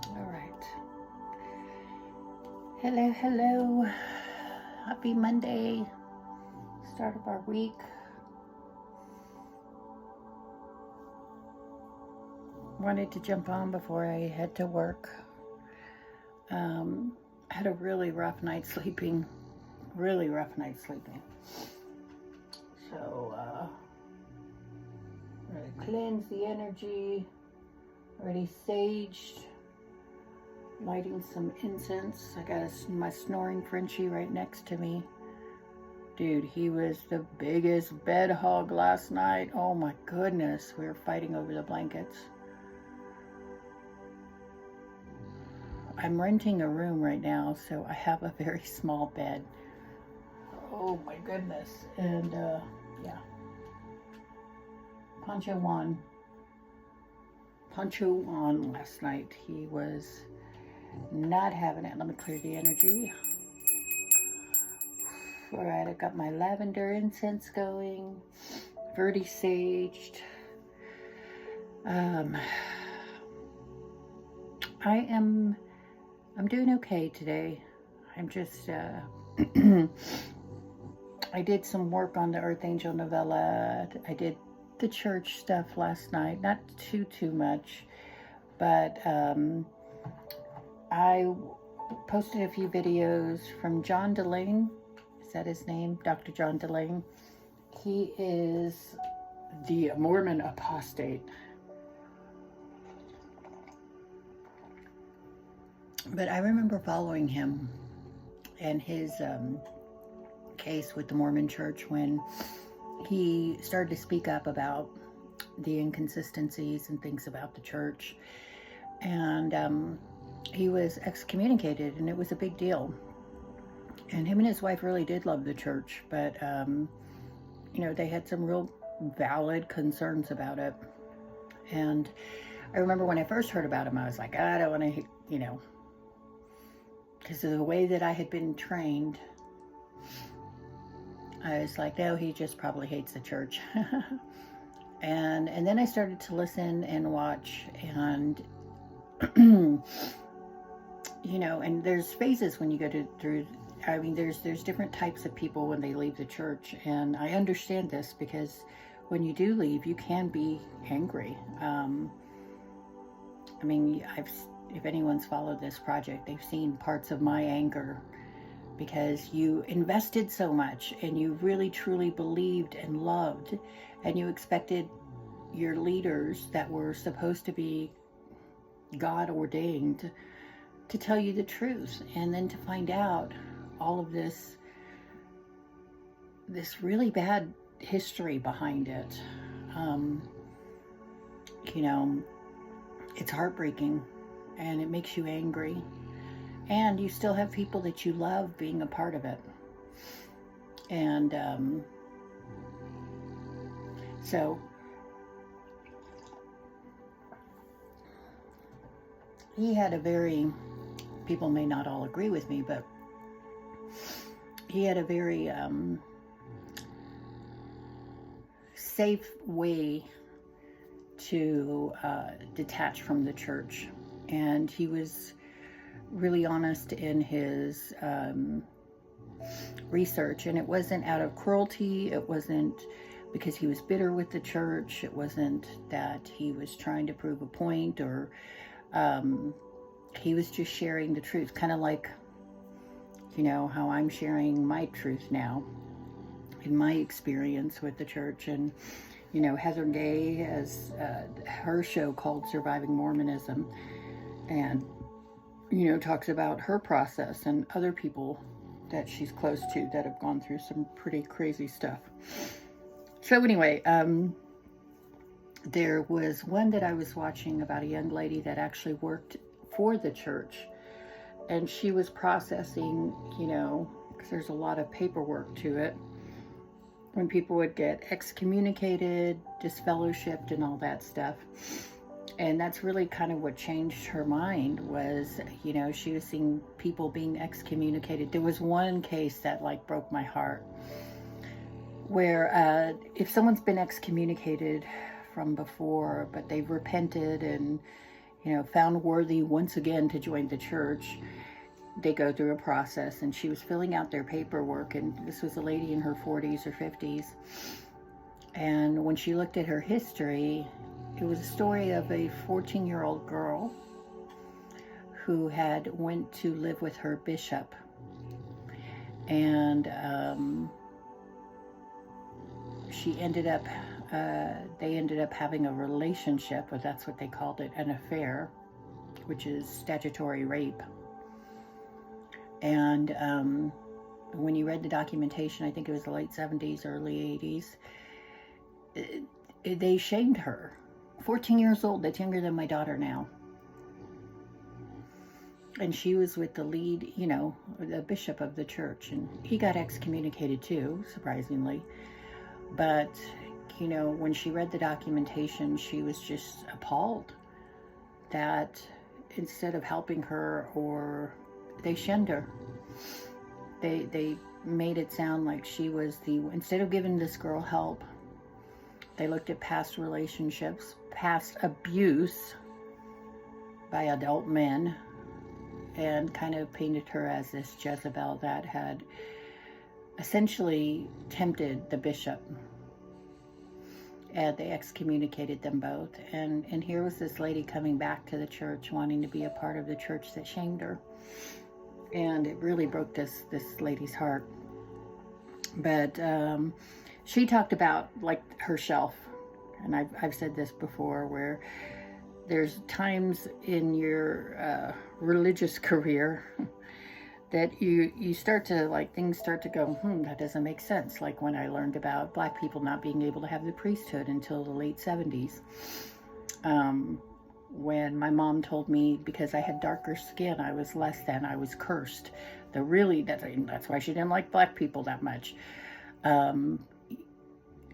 All right. Hello, hello. Happy Monday. Start of our week. Wanted to jump on before I head to work. Had a really rough night sleeping. So, really cleanse the energy. Already saged. Lighting some incense. I got my snoring Frenchie right next to me. Dude, he was the biggest bed hog last night. Oh my goodness. We were fighting over the blankets. I'm renting a room right now, so I have a very small bed. Oh my goodness. And yeah. Pancho won last night. He was not having it. Let me clear the energy. All right, I got my lavender incense going. Verde saged. I'm doing okay today. I'm just I did some work on the Earth Angel novella. I did the church stuff last night, not too much, but I posted a few videos from John Delane. Is that his name? Dr. John Delane. He is the Mormon apostate. But I remember following him and his case with the Mormon Church when he started to speak up about the inconsistencies and things about the church. And he was excommunicated, and it was a big deal. And him and his wife really did love the church, but, they had some real valid concerns about it. And I remember when I first heard about him, I was like, I don't want to, because of the way that I had been trained, I was like, no, he just probably hates the church. and then I started to listen and watch, and, and there's phases when you go through, there's different types of people when they leave the church. And I understand this because when you do leave, you can be angry. If anyone's followed this project, they've seen parts of my anger because you invested so much and you really truly believed and loved, and you expected your leaders that were supposed to be God ordained to tell you the truth, and then to find out all of this really bad history behind it. It's heartbreaking and it makes you angry, and you still have people that you love being a part of it. And so he had a very, people may not all agree with me, but he had a very safe way to detach from the church. And he was really honest in his research, and it wasn't out of cruelty. It wasn't because he was bitter with the church. It wasn't that he was trying to prove a point, or he was just sharing the truth, kind of like, how I'm sharing my truth now in my experience with the church. And Heather Gay has her show called Surviving Mormonism, and talks about her process and other people that she's close to that have gone through some pretty crazy stuff. So anyway, there was one that I was watching about a young lady that actually worked for the church, and she was processing, because there's a lot of paperwork to it, when people would get excommunicated, disfellowshipped, and all that stuff. And that's really kind of what changed her mind was, she was seeing people being excommunicated. There was one case that broke my heart, where if someone's been excommunicated from before, but they've repented and, found worthy once again to join the church. They go through a process, and she was filling out their paperwork, and this was a lady in her 40s or 50s. And when she looked at her history, it was a story of a 14-year-old girl who had went to live with her bishop. And they ended up having a relationship, or that's what they called it, an affair, which is statutory rape. And when you read the documentation, I think it was the late 70s, early 80s, they shamed her. 14 years old, that's younger than my daughter now. And she was with the lead, the bishop of the church, and he got excommunicated too, surprisingly. But, when she read the documentation, she was just appalled that instead of helping her, or they shunned her. They made it sound like she was instead of giving this girl help, they looked at past relationships, past abuse by adult men, and kind of painted her as this Jezebel that had essentially tempted the bishop. And they excommunicated them both. And here was this lady coming back to the church, wanting to be a part of the church that shamed her. And it really broke this lady's heart. But she talked about, like, herself. And I've said this before, where there's times in your religious career that you start to, like, things start to go, that doesn't make sense. Like when I learned about Black people not being able to have the priesthood until the late 70s. When my mom told me because I had darker skin, I was less than, I was cursed. That's why she didn't like Black people that much. And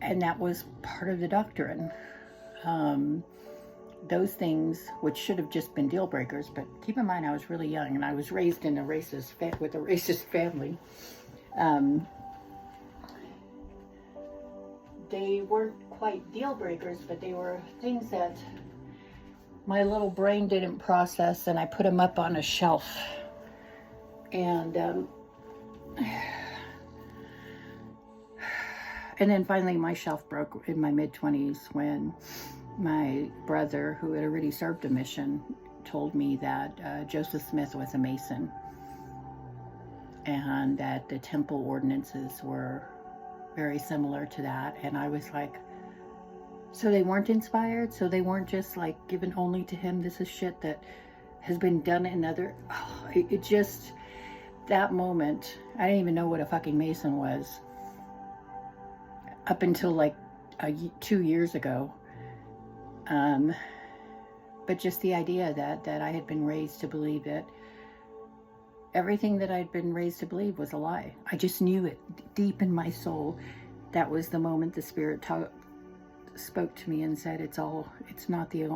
that was part of the doctrine. Those things, which should have just been deal breakers, but keep in mind I was really young and I was raised in with a racist family. They weren't quite deal breakers, but they were things that my little brain didn't process, and I put them up on a shelf. And then finally my shelf broke in my mid-20s when my brother, who had already served a mission, told me that Joseph Smith was a Mason, and that the temple ordinances were very similar to that. And I was like, so they weren't inspired? So they weren't just like given only to him? This is shit that has been done in other... it just... That moment, I didn't even know what a fucking Mason was up until like 2 years ago. But just the idea that I had been raised to believe that everything that I'd been raised to believe was a lie. I just knew it deep in my soul. That was the moment the Spirit spoke to me and said, it's not the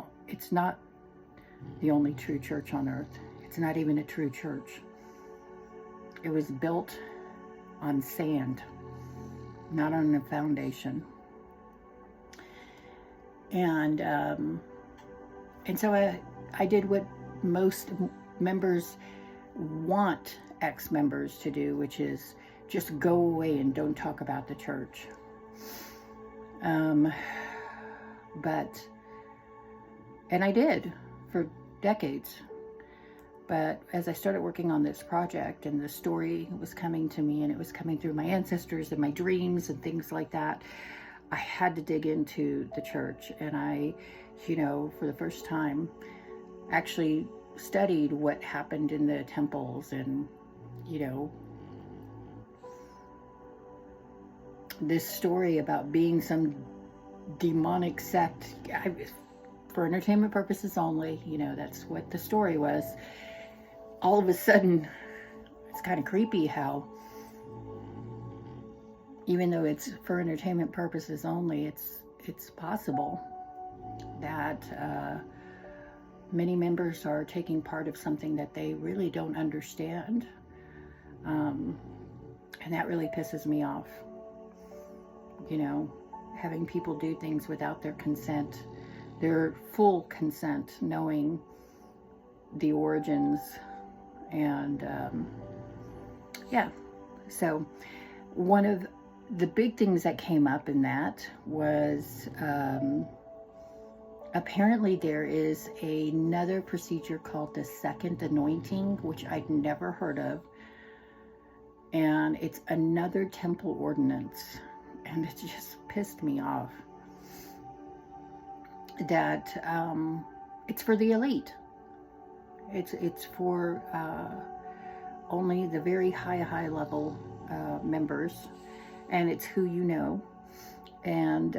only true church on earth. It's not even a true church. It was built on sand, not on a foundation. And so I did what most members want ex-members to do, which is just go away and don't talk about the church. And I did for decades. But as I started working on this project and the story was coming to me, and it was coming through my ancestors and my dreams and things like that, I had to dig into the church. And I, for the first time, actually studied what happened in the temples and, this story about being some demonic sect. For entertainment purposes only, that's what the story was. All of a sudden, it's kind of creepy how, even though it's for entertainment purposes only, it's possible that many members are taking part of something that they really don't understand. And that really pisses me off. Having people do things without their consent, their full consent, knowing the origins. And yeah, so one of the big things that came up in that was apparently there is another procedure called the second anointing, which I'd never heard of. And it's another temple ordinance. And it just pissed me off that it's for the elite. It's for only the very high level members, and it's who you know, and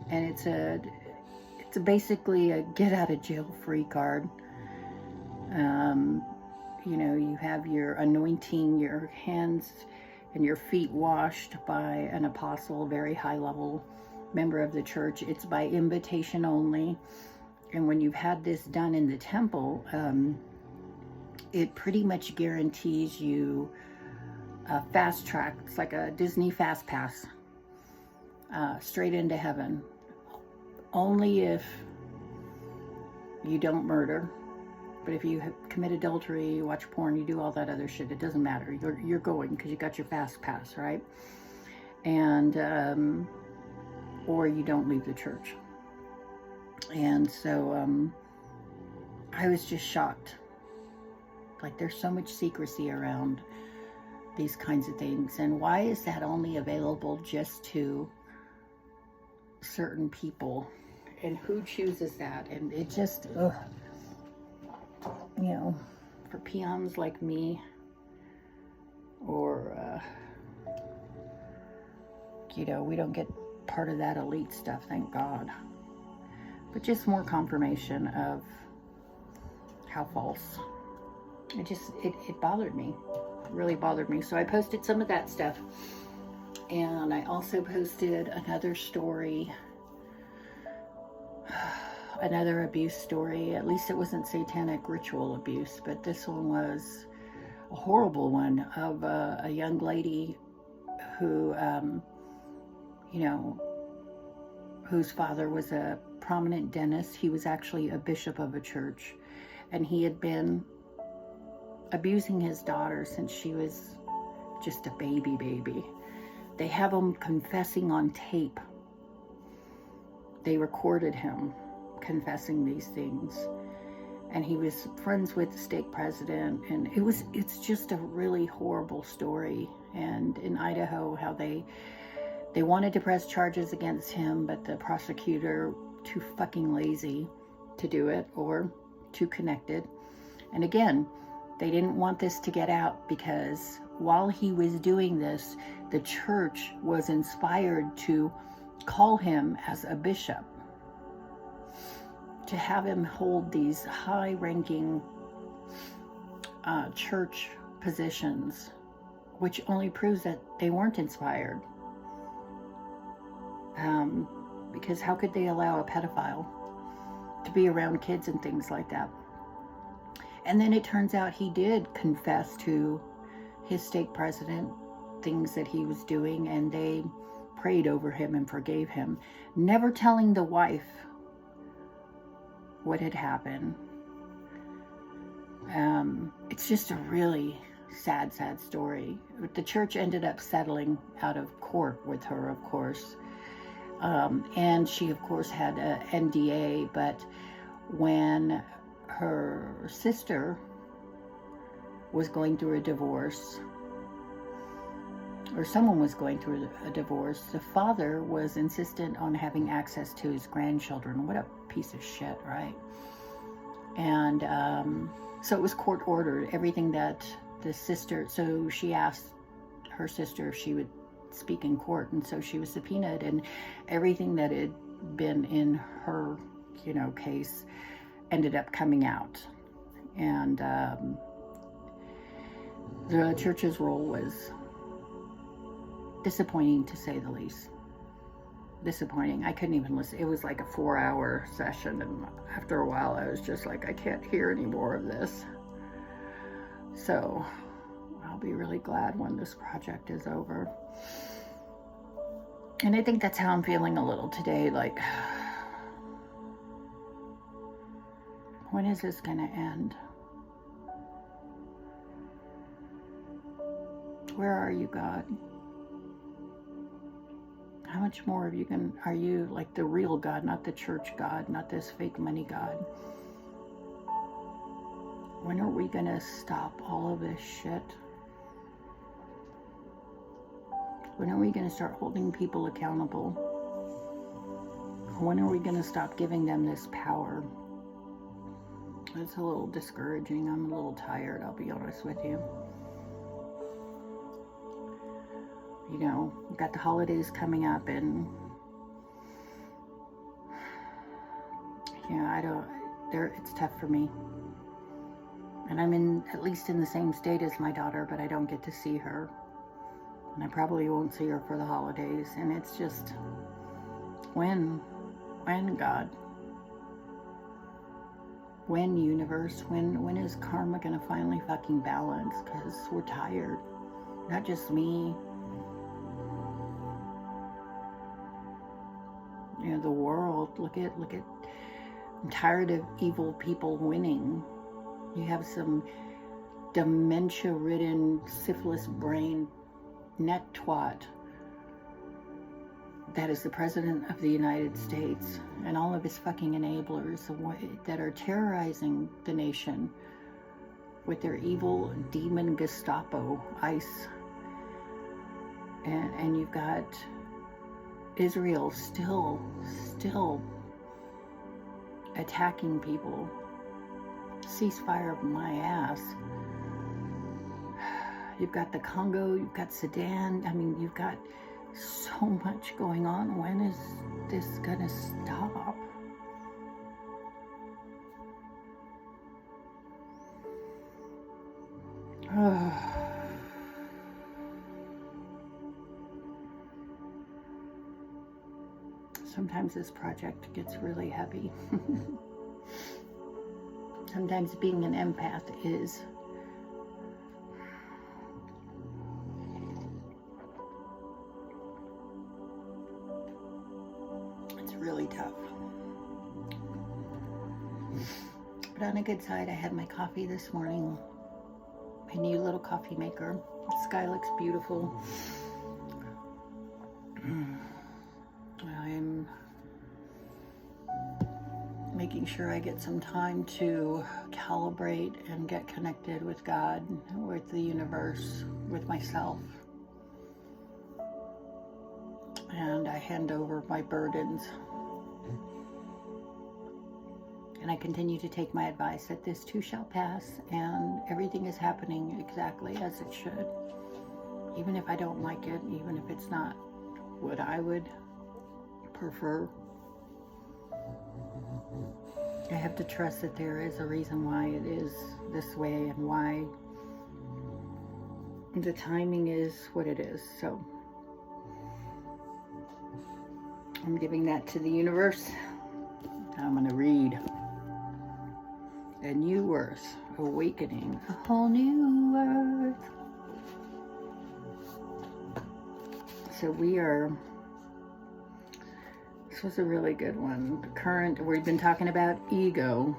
it's basically a get out of jail free card. You know, you have your anointing, your hands and your feet washed by an apostle, very high level member of the church. It's by invitation only. And when you've had this done in the temple, it pretty much guarantees you a fast track. It's like a Disney fast pass, straight into heaven. Only if you don't murder. But if you commit adultery, you watch porn, you do all that other shit, it doesn't matter. You're going because you got your fast pass, right? And or you don't leave the church. And so I was just shocked. Like, there's so much secrecy around these kinds of things. And why is that only available just to certain people? And who chooses that? And it just, ugh. You know, for peons like me, or, you know, we don't get part of that elite stuff, thank God. But just more confirmation of how false. It bothered me. It really bothered me. So I posted some of that stuff. And I also posted another story, another abuse story. At least it wasn't satanic ritual abuse, but this one was a horrible one of a young lady who, you know, whose father was a prominent dentist. He was actually a bishop of a church, and he had been abusing his daughter since she was just a baby. They have him confessing on tape. They recorded him confessing these things, and he was friends with the stake president, and it's just a really horrible story. And in Idaho, how they wanted to press charges against him, but the prosecutor too fucking lazy to do it, or too connected. And again, they didn't want this to get out, because while he was doing this, the church was inspired to call him as a bishop, to have him hold these high-ranking church positions, which only proves that they weren't inspired. Because how could they allow a pedophile to be around kids and things like that? And then it turns out he did confess to his stake president things that he was doing, and they prayed over him and forgave him, never telling the wife what had happened. It's just a really sad story. The church ended up settling out of court with her, of course. And she, of course, had an NDA, but when her sister was going through a divorce, or someone was going through a divorce, the father was insistent on having access to his grandchildren. What a piece of shit, right? And so it was court ordered, everything that the sister, so she asked her sister if she would speak in court, and so she was subpoenaed, and everything that had been in her, you know, case ended up coming out. And the church's role was disappointing, to say the least. Disappointing. I couldn't even listen. It was like a 4-hour session, and after a while I was just like, I can't hear any more of this. So I'll be really glad when this project is over. And I think that's how I'm feeling a little today. Like, When is this going to end? Where are you, God? How much more of you are you like the real God, not the church God, not this fake money God? When are we going to stop all of this shit? When are we going to start holding people accountable? When are we going to stop giving them this power? It's a little discouraging. I'm a little tired, I'll be honest with you. You know, we've got the holidays coming up, and yeah, it's tough for me. And I'm at least in the same state as my daughter, but I don't get to see her. And I probably won't see her for the holidays. And it's just, when God? When, universe? When is karma gonna finally fucking balance? Because we're tired. Not just me. You know, the world. Look at, I'm tired of evil people winning. You have some dementia-ridden, syphilis brain net twat that is the President of the United States, and all of his fucking enablers that are terrorizing the nation with their evil demon Gestapo, ICE. And you've got Israel still attacking people. Ceasefire my ass. You've got the Congo, you've got Sudan. I mean, you've got so much going on. When is this gonna stop? Sometimes this project gets really heavy. Sometimes being an empath is really tough. But on a good side, I had my coffee this morning. My new little coffee maker. The sky looks beautiful. I'm making sure I get some time to calibrate and get connected with God, with the universe, with myself. And I hand over my burdens. And I continue to take my advice that this too shall pass, and everything is happening exactly as it should. Even if I don't like it, even if it's not what I would prefer, I have to trust that there is a reason why it is this way and why the timing is what it is. So I'm giving that to the universe. I'm going to read A New Earth, Awakening, a Whole New Earth. So this was a really good one. We've been talking about ego,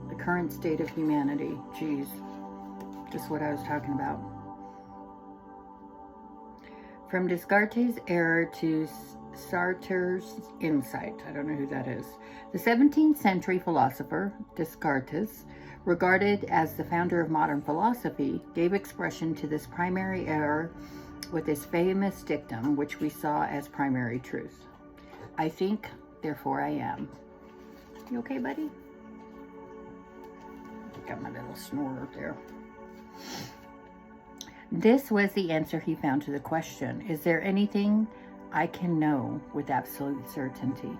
the current state of humanity. Geez, just what I was talking about. From Descartes' error to Sartre's insight. I don't know who that is. The 17th century philosopher, Descartes, regarded as the founder of modern philosophy, gave expression to this primary error with his famous dictum, which we saw as primary truth. I think, therefore I am. You okay, buddy? Got my little snore up there. This was the answer he found to the question, is there anything I can know with absolute certainty?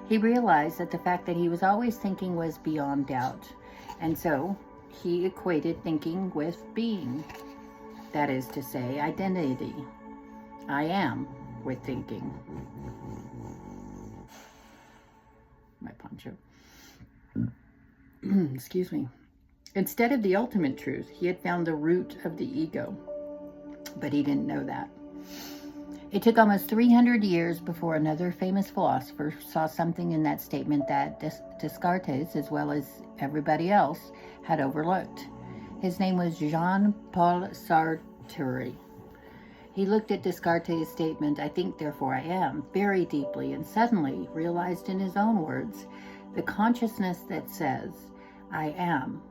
He realized that the fact that he was always thinking was beyond doubt, and so he equated thinking with being. That is to say, identity. I am with thinking. My poncho. Excuse me. Instead of the ultimate truth, he had found the root of the ego, but he didn't know that. It took almost 300 years before another famous philosopher saw something in that statement that Descartes, as well as everybody else, had overlooked. His name was Jean-Paul Sartre. He looked at Descartes' statement, "I think, therefore I am," very deeply, and suddenly realized in his own words, the consciousness that says, "I am,"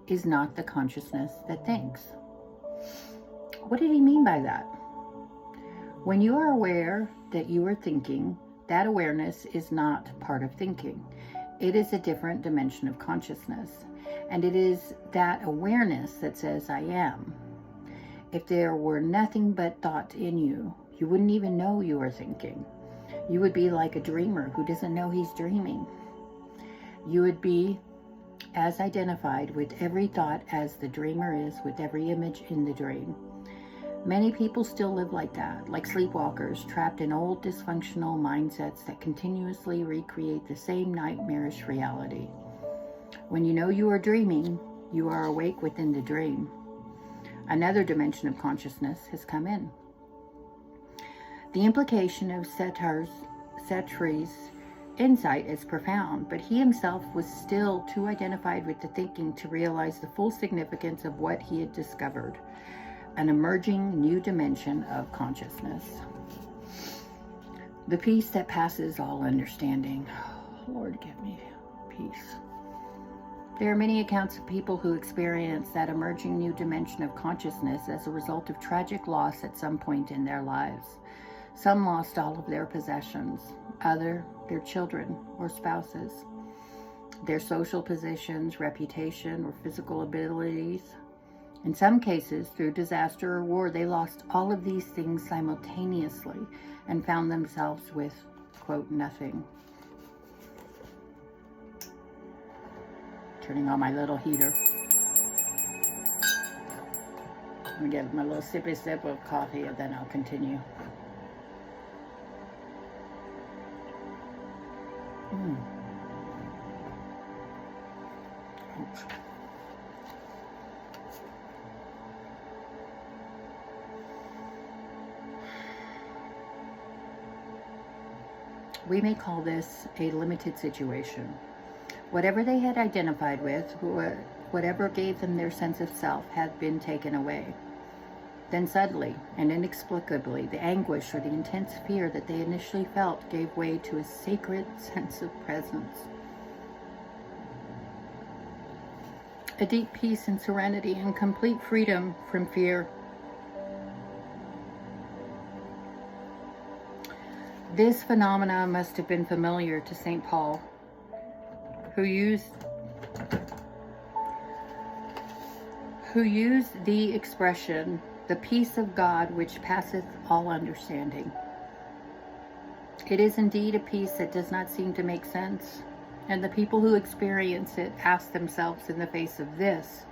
is not the consciousness that thinks. What did he mean by that? When you are aware that you are thinking, that awareness is not part of thinking. It is a different dimension of consciousness, and it is that awareness that says, "I am." If there were nothing but thought in you, you wouldn't even know you were thinking. You would be like a dreamer who doesn't know he's dreaming. You would be as identified with every thought as the dreamer is with every image in the dream. Many people still live like that, like sleepwalkers, trapped in old dysfunctional mindsets that continuously recreate the same nightmarish reality. When you know you are dreaming, you are awake within the dream. Another dimension of consciousness has come in. The implication of Sartre's insight is profound, but he himself was still too identified with the thinking to realize the full significance of what he had discovered, an emerging new dimension of consciousness. The peace that passes all understanding. Lord, give me peace. There are many accounts of people who experience that emerging new dimension of consciousness as a result of tragic loss at some point in their lives. Some lost all of their possessions, others their children or spouses, their social positions, reputation, or physical abilities. In some cases, through disaster or war, they lost all of these things simultaneously and found themselves with, quote, nothing. Turning on my little heater. I'm gonna get my little sippy sip of coffee and then I'll continue. Ouch. We may call this a limited situation. Whatever they had identified with, whatever gave them their sense of self, had been taken away. Then suddenly and inexplicably, the anguish or the intense fear that they initially felt gave way to a sacred sense of presence. A deep peace and serenity and complete freedom from fear. This phenomena must have been familiar to St. Paul, who used the expression, "the peace of God which passeth all understanding." It is indeed a peace that does not seem to make sense, and the people who experience it ask themselves in the face of this,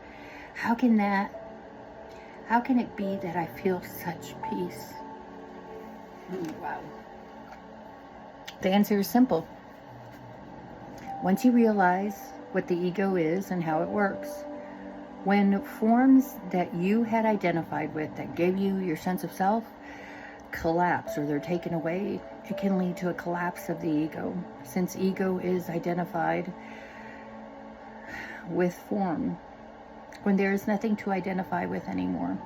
how can it be that I feel such peace? Wow. The answer is simple. Once you realize what the ego is and how it works, when forms that you had identified with that gave you your sense of self collapse or they're taken away, it can lead to a collapse of the ego, since ego is identified with form. When there is nothing to identify with anymore,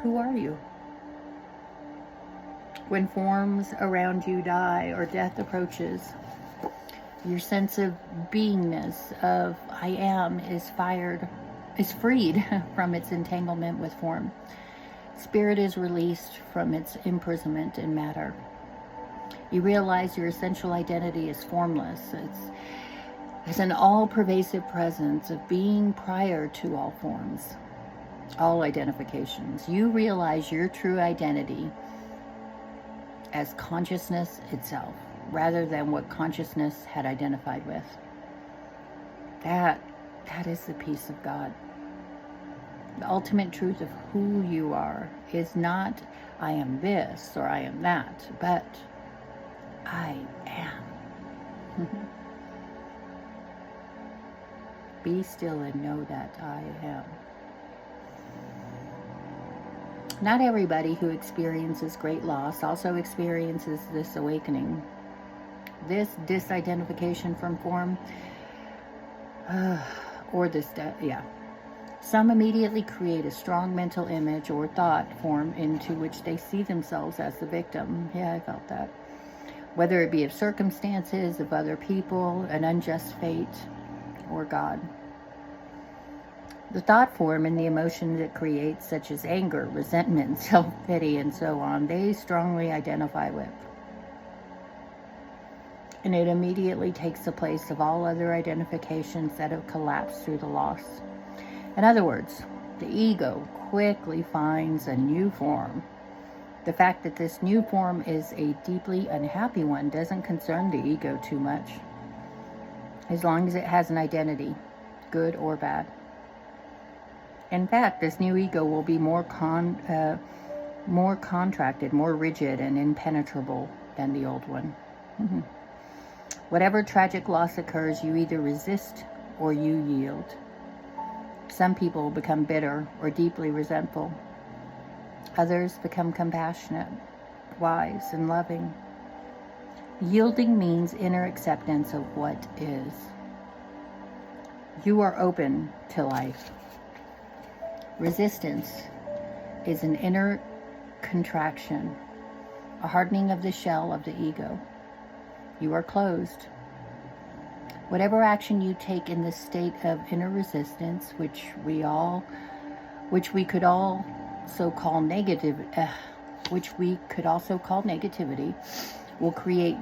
who are you? When forms around you die or death approaches, your sense of beingness, of I am, is freed from its entanglement with form. Spirit is released from its imprisonment in matter. You realize your essential identity is formless. It's an all-pervasive presence of being prior to all forms, all identifications. You realize your true identity as consciousness itself, rather than what consciousness had identified with. That is the peace of God. The ultimate truth of who you are is not I am this or I am that, but I am. Be still and know that I am. Not everybody who experiences great loss also experiences this awakening. This disidentification from form, or this death, yeah. Some immediately create a strong mental image or thought form into which they see themselves as the victim. Yeah, I felt that. Whether it be of circumstances, of other people, an unjust fate, or God. The thought form and the emotions it creates, such as anger, resentment, self-pity, and so on, they strongly identify with. And it immediately takes the place of all other identifications that have collapsed through the loss. In other words, the ego quickly finds a new form. The fact that this new form is a deeply unhappy one doesn't concern the ego too much, as long as it has an identity, good or bad. In fact, this new ego will be more contracted, more rigid and impenetrable than the old one. Whatever tragic loss occurs, you either resist or you yield. Some people become bitter or deeply resentful. Others become compassionate, wise, and loving. Yielding means inner acceptance of what is. You are open to life. Resistance is an inner contraction, a hardening of the shell of the ego. You are closed. Whatever action you take in this state of inner resistance, which we could also call negativity, will create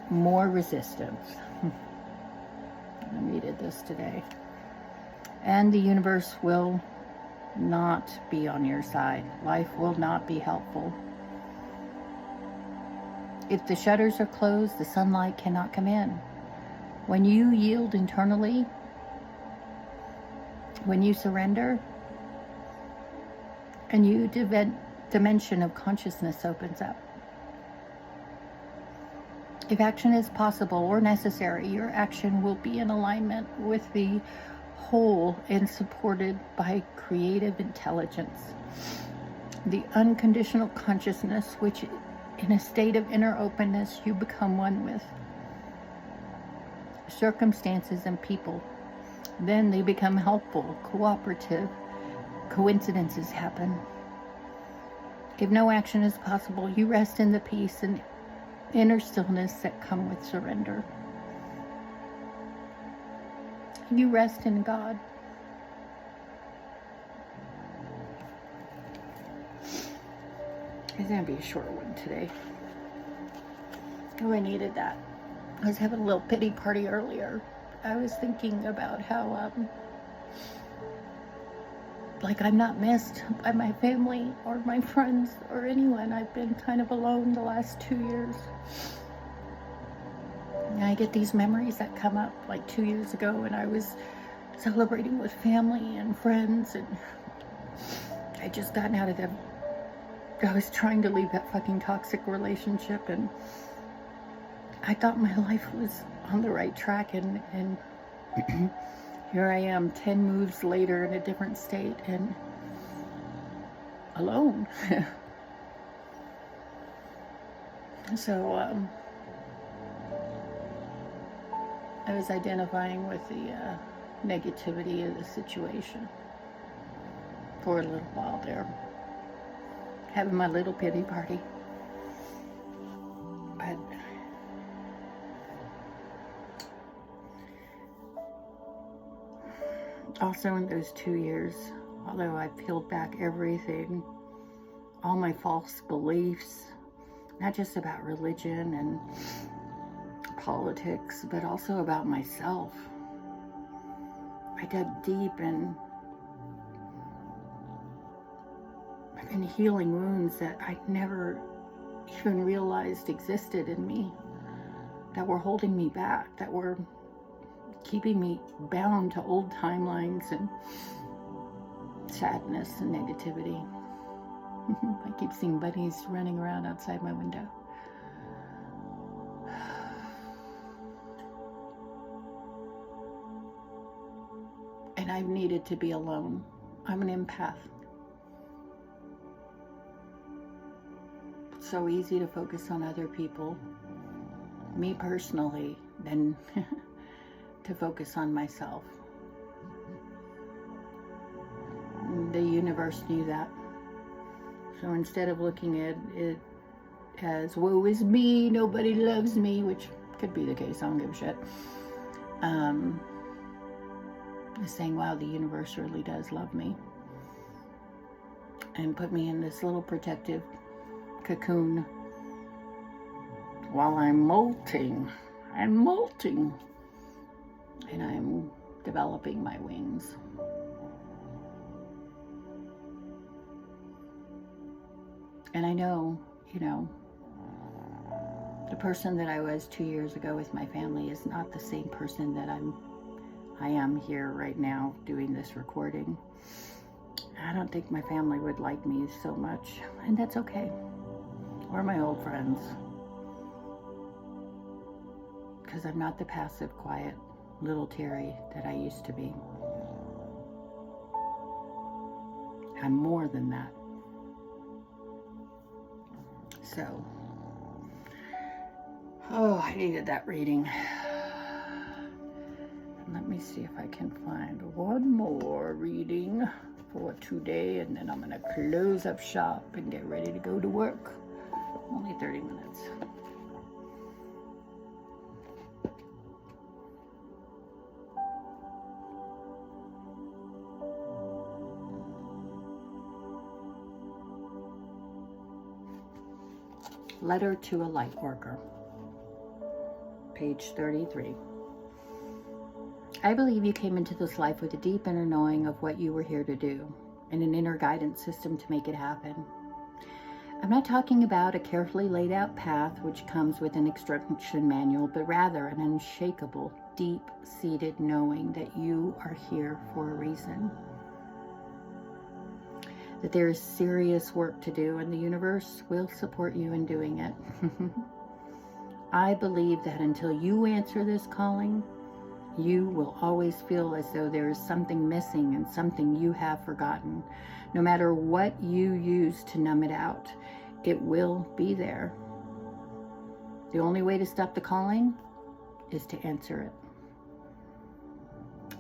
more resistance. I needed this today. And the universe will not be on your side. Life will not be helpful. If the shutters are closed, the sunlight cannot come in. When you yield internally, when you surrender, a new dimension of consciousness opens up. If action is possible or necessary, your action will be in alignment with the whole and supported by creative intelligence. The unconditional consciousness, which in a state of inner openness you become one with. Circumstances and people, then they become helpful, cooperative. Coincidences happen. If no action is possible, you rest in the peace and inner stillness that come with surrender. You rest in God. It's going to be a short one today. Oh, I needed that. I was having a little pity party earlier. I was thinking about how, I'm not missed by my family or my friends or anyone. I've been kind of alone the last 2 years. And I get these memories that come up like 2 years ago when I was celebrating with family and friends, and I just gotten out of them. I was trying to leave that fucking toxic relationship, and I thought my life was on the right track, and here I am 10 moves later in a different state and alone. So I was identifying with the negativity of the situation for a little while there, having my little pity party. But also in those 2 years, although I peeled back everything, all my false beliefs, not just about religion and politics, but also about myself. I dug deep, and I've been healing wounds that I never even realized existed in me, that were holding me back, that were keeping me bound to old timelines and sadness and negativity. I keep seeing bunnies running around outside my window. And I've needed to be alone. I'm an empath. so easy to focus on other people, me personally, than to focus on myself. The universe knew that. So instead of looking at it as, woe is me, nobody loves me, which could be the case, I don't give a shit, is saying, wow, the universe really does love me. And put me in this little protective cocoon while I'm molting. I'm molting. And I'm developing my wings. And I know, the person that I was 2 years ago with my family is not the same person that I am here right now doing this recording. I don't think my family would like me so much, and that's okay. Or my old friends. Because I'm not the passive, quiet little Terry that I used to be. I'm more than that. So, I needed that reading. Let me see if I can find one more reading for today, and then I'm going to close up shop and get ready to go to work. Only 30 minutes. Letter to a Light Worker. Page 33. I believe you came into this life with a deep inner knowing of what you were here to do, and an inner guidance system to make it happen. I'm not talking about a carefully laid out path which comes with an instruction manual, but rather an unshakable, deep-seated knowing that you are here for a reason. That there is serious work to do, and the universe will support you in doing it. I believe that until you answer this calling, you will always feel as though there is something missing and something you have forgotten. No matter what you use to numb it out, it will be there. The only way to stop the calling is to answer it.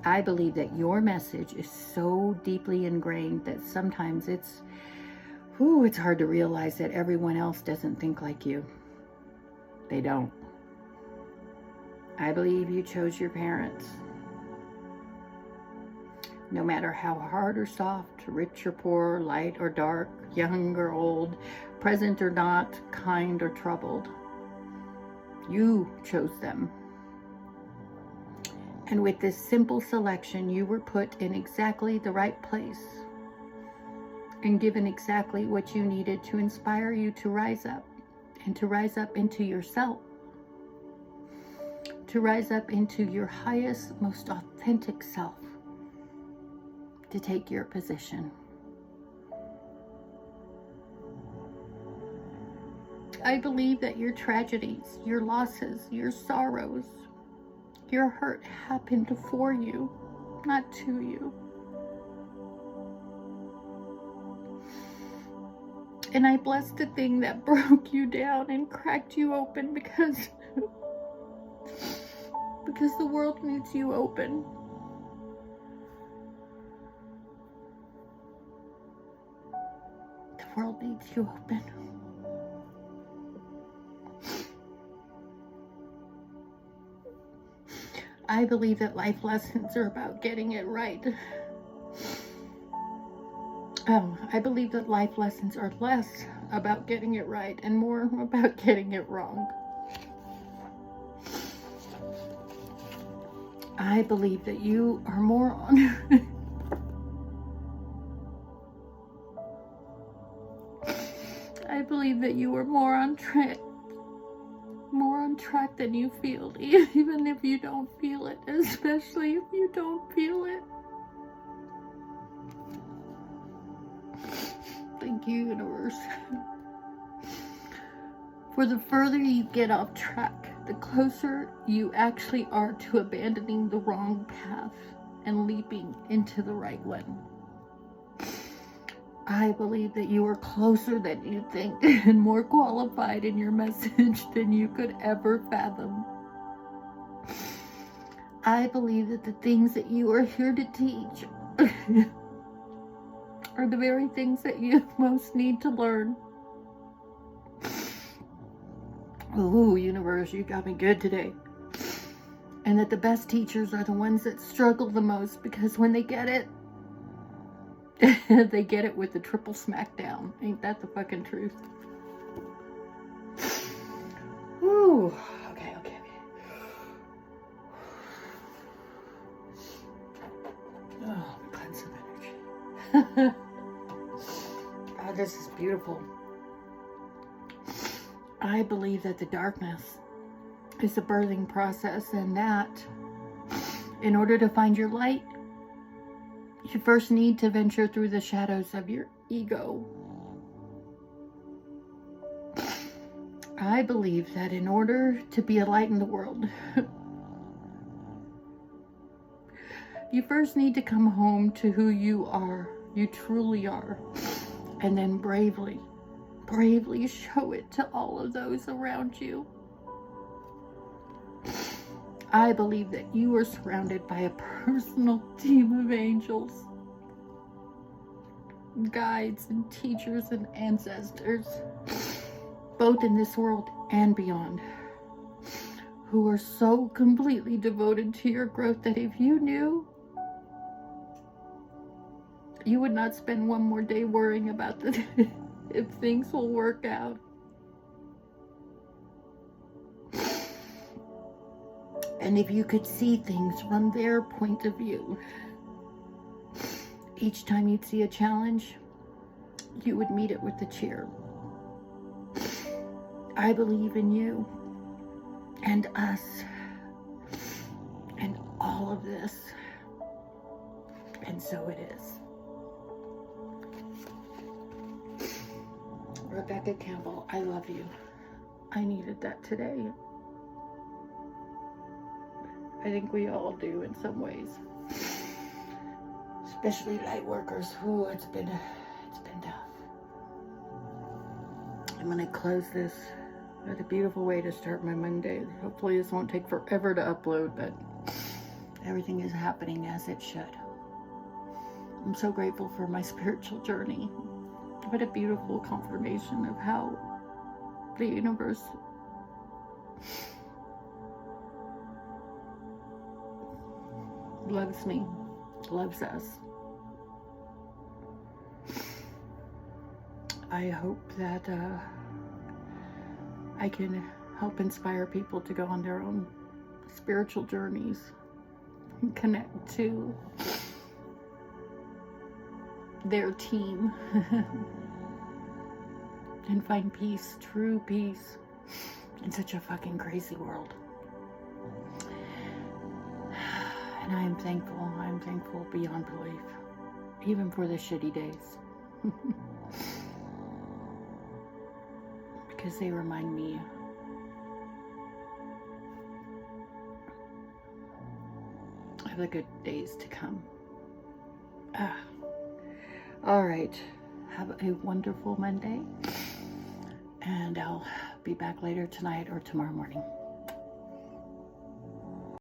I believe that your message is so deeply ingrained that sometimes it's hard to realize that everyone else doesn't think like you. They don't. I believe you chose your parents. No matter how hard or soft, rich or poor, light or dark, young or old, present or not, kind or troubled, you chose them. And with this simple selection, you were put in exactly the right place and given exactly what you needed to inspire you to rise up, and to rise up into yourself, to rise up into your highest, most authentic self, to take your position. I believe that your tragedies, your losses, your sorrows, your hurt happened for you, not to you. And I bless the thing that broke you down and cracked you open because the world needs you open. The world needs you open. I believe that life lessons are about getting it right. I believe that life lessons are less about getting it right and more about getting it wrong. I believe that you are more on I believe that you are more on track than you feel, even if you don't feel it, especially if you don't feel it. Thank you, universe. For the further you get off track, the closer you actually are to abandoning the wrong path and leaping into the right one. I believe that you are closer than you think and more qualified in your message than you could ever fathom. I believe that the things that you are here to teach are the very things that you most need to learn. Ooh, universe, you got me good today. And that the best teachers are the ones that struggle the most, because when they get it, they get it with the triple smackdown. Ain't that the fucking truth? Ooh, okay. Oh, cleanse some energy. Oh, this is beautiful. I believe that the darkness is a birthing process, and that in order to find your light, you first need to venture through the shadows of your ego. I believe that in order to be a light in the world, you first need to come home to who you are, you truly are, and then bravely show it to all of those around you. I believe that you are surrounded by a personal team of angels, guides and teachers and ancestors, both in this world and beyond, who are so completely devoted to your growth that if you knew, you would not spend one more day worrying about if things will work out. And if you could see things from their point of view, each time you'd see a challenge, you would meet it with a cheer. I believe in you and us and all of this. And so it is. Rebecca Campbell, I love you. I needed that today. I think we all do in some ways. Especially light workers. Ooh, it's been tough. I'm gonna close this. What a beautiful way to start my Monday. Hopefully this won't take forever to upload, but everything is happening as it should. I'm so grateful for my spiritual journey. What a beautiful confirmation of how the universe loves me, loves us. I hope that I can help inspire people to go on their own spiritual journeys and connect to their team and find peace, true peace, in such a fucking crazy world. And I'm thankful beyond belief, even for the shitty days. Because they remind me of the good days to come. All right, have a wonderful Monday, and I'll be back later tonight or tomorrow morning.